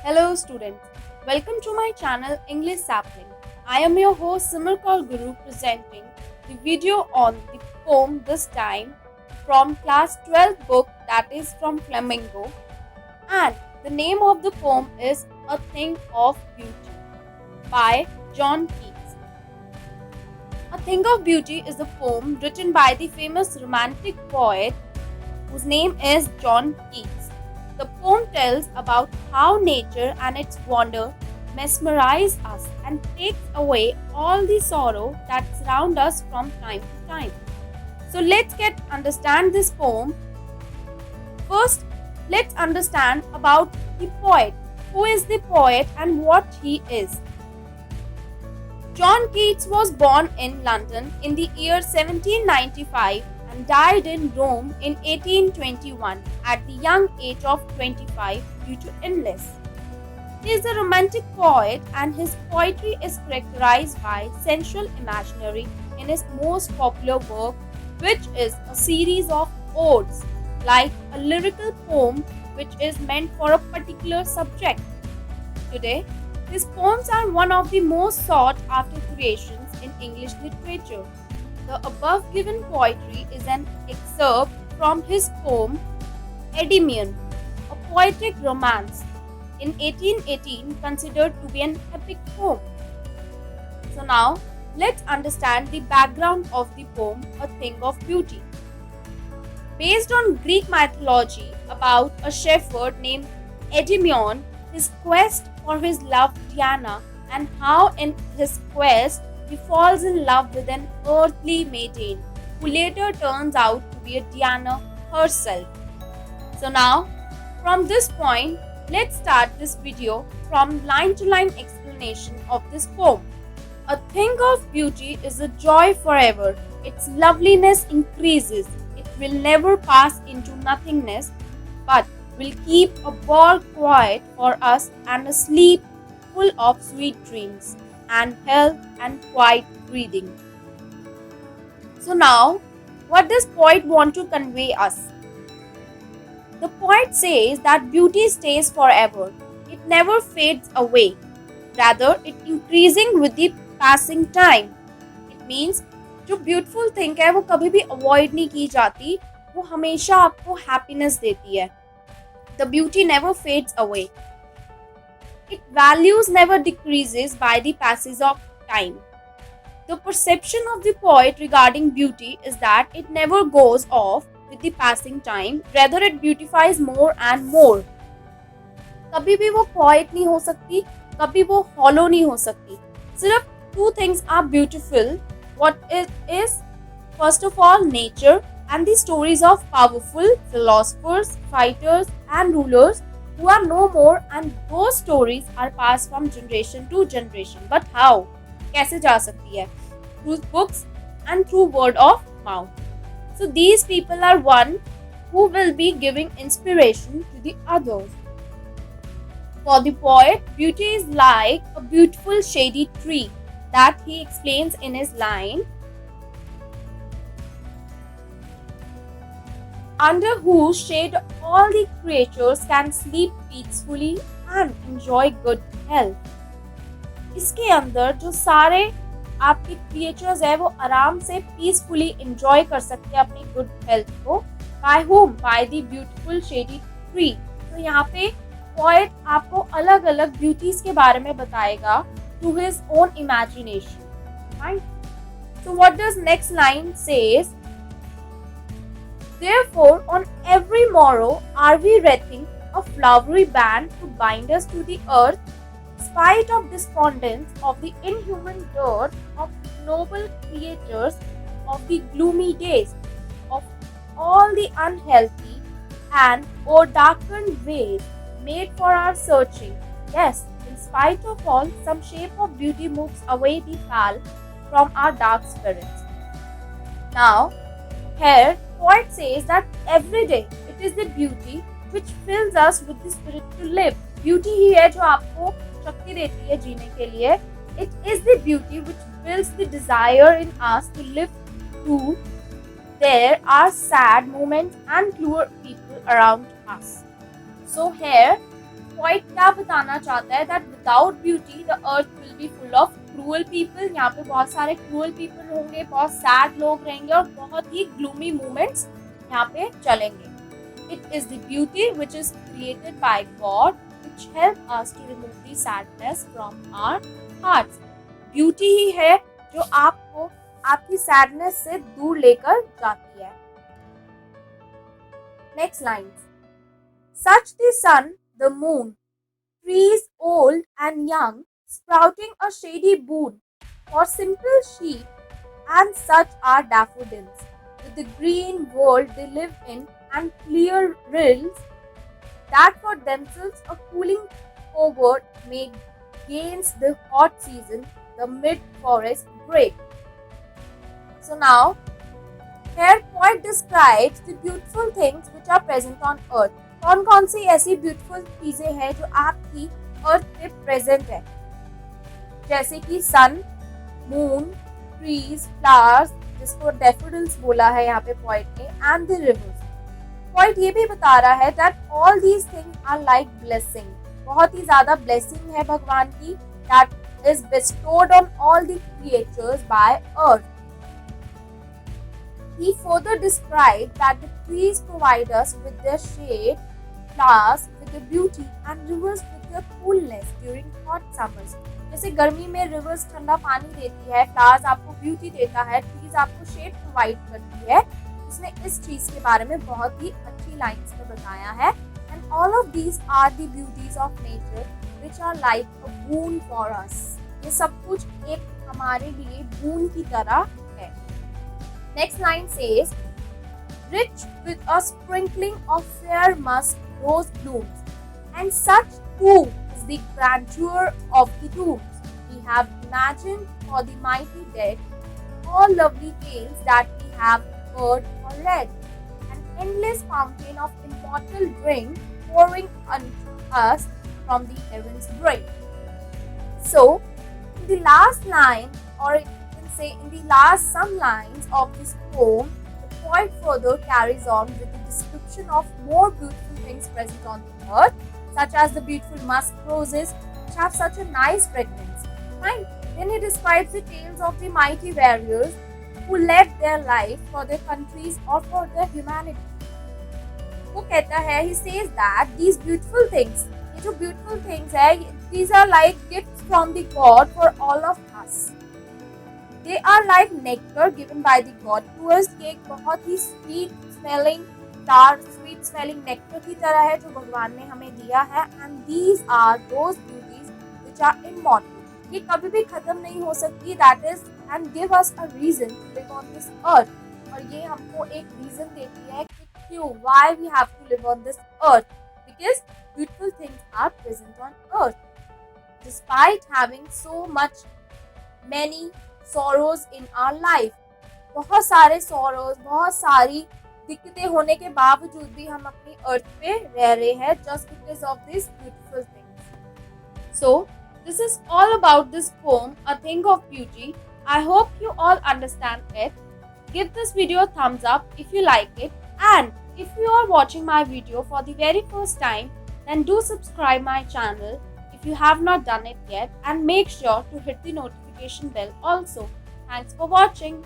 Hello students, welcome to my channel English Sapling. I am your host Simar Kaur Guru presenting the video on the poem this time from class 12 book that is from Flamingo, and the name of the poem is A Thing of Beauty by John Keats. A Thing of Beauty is a poem written by the famous romantic poet whose name is John Keats. The poem tells about how nature and its wonder mesmerize us and takes away all the sorrow that surround us from time to time. So let's get understand this poem. First, let's understand about the poet. Who is the poet and what he is? John Keats was born in London in the year 1795 and died in Rome in 1821 at the young age of 25 due to illness. He is a romantic poet and his poetry is characterized by sensual imaginary in his most popular work, which is a series of odes, like a lyrical poem which is meant for a particular subject. Today, his poems are one of the most sought after creations in English literature. The above given poetry is an excerpt from his poem Endymion, a poetic romance, in 1818 considered to be an epic poem. So now, let's understand the background of the poem A Thing of Beauty. Based on Greek mythology about a shepherd named Endymion, his quest for his love Diana, and how in his quest he falls in love with an earthly maiden who later turns out to be a Diana herself. So now, from this point, let's start this video from line to line explanation of this poem. A thing of beauty is a joy forever. Its loveliness increases. It will never pass into nothingness, but will keep a ball quiet for us and a sleep full of sweet dreams and health and quiet breathing. So now, what does poet want to convey us? The poet says that beauty stays forever. It never fades away. Rather, it increasing with the passing time. It means जो beautiful thing है वो कभी भी avoid नहीं की जाती, वो हमेशा आपको हैप्पीनेस देती है. The beauty never fades away. Its values never decreases by the passage of time. The perception of the poet regarding beauty is that it never goes off with the passing time, rather it beautifies more and more. कभी भी वो poet नहीं हो सकती, कभी वो hollow नहीं हो सकती. सिर्फ two things are beautiful. What it is? First of all, nature and the stories of powerful philosophers, fighters and rulers who are no more, and those stories are passed from generation to generation. But how? कैसे जा सकती है? Through books and through word of mouth. So these people are one who will be giving inspiration to the others. For the poet, beauty is like a beautiful shady tree that he explains in his line, under whose shade all the creatures can sleep peacefully and enjoy good health. इसके अंदर जो सारे आपके creatures है वो आराम से peacefully enjoy कर सकते हैं अपनी गुड हेल्थ को. By whom? By the beautiful shady tree. तो यहाँ पे पोएट आपको अलग अलग ब्यूटीज के बारे में बताएगा through his own imagination. Right? So what does next line says? Therefore, on every morrow are we wreathing a flowery band to bind us to the earth, spite of despondence of the inhuman dirt of noble creatures of the gloomy days, of all the unhealthy and o'erdarkened ways made for our searching. Yes, in spite of all, some shape of beauty moves away the pall from our dark spirits. Now, here, poet says that every day it is the beauty which fills us with the spirit to live. Beauty ही है जो आपको शक्ति देती है जीने के लिए. It is the beauty which fills the desire in us to live through. There are sad moments and cruel people around us. So here, poet क्या बताना चाहता है, that without beauty the earth will be full of cruel people. यहाँ पे बहुत सारे cruel people होंगे, बहुत sad लोग रहेंगे और बहुत ही gloomy moments यहाँ पे चलेंगे. It is the beauty which is created by God which help us to remove the sadness from our hearts. Beauty ही है जो आपको आपकी sadness से दूर लेकर जाती है. Next lines. Such the sun, the moon, trees old and young, sprouting a shady boon for simple sheep, and such are daffodils. With the green world they live in, and clear rills that for themselves a cooling covert make gainst the hot season, the mid-forest break. So now, here poet describes the beautiful things which are present on earth. कौन कौन सी ऐसी beautiful चीजें हैं जो आपकी अर्थ पे present है, जैसे कि सन, मून, ट्रीज, फ्लावर्स, जिसको डैफोडिल्स बोला है यहाँ पे पोइट ने, एंड द रिवर्स. पोइट ये भी बता रहा है that all these things are like blessing. बहुत ही ज्यादा ब्लेसिंग है भगवान की, that is bestowed on all the creatures by earth. He further described that the trees provide us with their shade, flowers with their beauty, and rivers with their coolness during hot summers. जैसे गर्मी में reverse ठंडा पानी देती है, flowers आपको beauty देता है, ट्रीज आपको शेड प्रोवाइड करती है. उसने इस चीज के बारे में बहुत ही अच्छी लाइन्स में बताया है. And all of these are the beauties of nature which are like a boon for us. ये सब कुछ एक हमारे लिए बून की तरह है. Next line says, rich with a sprinkling of fair musk rose blooms, and such too is the grandeur of the tombs we have imagined for the mighty dead, all lovely tales that we have heard or read, an endless fountain of immortal drink pouring unto us from the heavens brink. So, in the last line, or say in the last some lines of this poem, the poet further carries on with the description of more beautiful things present on the earth, such as the beautiful musk roses which have such a nice fragrance. Fine. Then he describes the tales of the mighty warriors who left their life for their countries or for their humanity. वो कहता है, he says that these beautiful things, ये जो beautiful things है, these are like gifts from the God for all of us. They are like nectar given by the God to us. ये एक बहुत ही sweet smelling nectar की तरह है जो भगवान ने हमें दिया है. And these are those beauties which are immortal. ये कभी भी खत्म नहीं हो सकती. That is and give us a reason to live on this earth. और ये हमको एक reason देती है कि क्यों, why we have to live on this earth, because beautiful things are present on earth. Despite having so many sorrows in our life, बहुत सारे sorrows, बहुत सारी दिक्कतें होने के बावजूद भी हम अपनी अर्थ पे रह रहे हैं just because of these beautiful things. So this is all about this poem, A Thing of Beauty. I hope you all understand it. Give this video a thumbs up if you like it, and if you are watching my video for the very first time, then do subscribe my channel if you have not done it yet, and make sure to hit the notification bell also. Thanks for watching.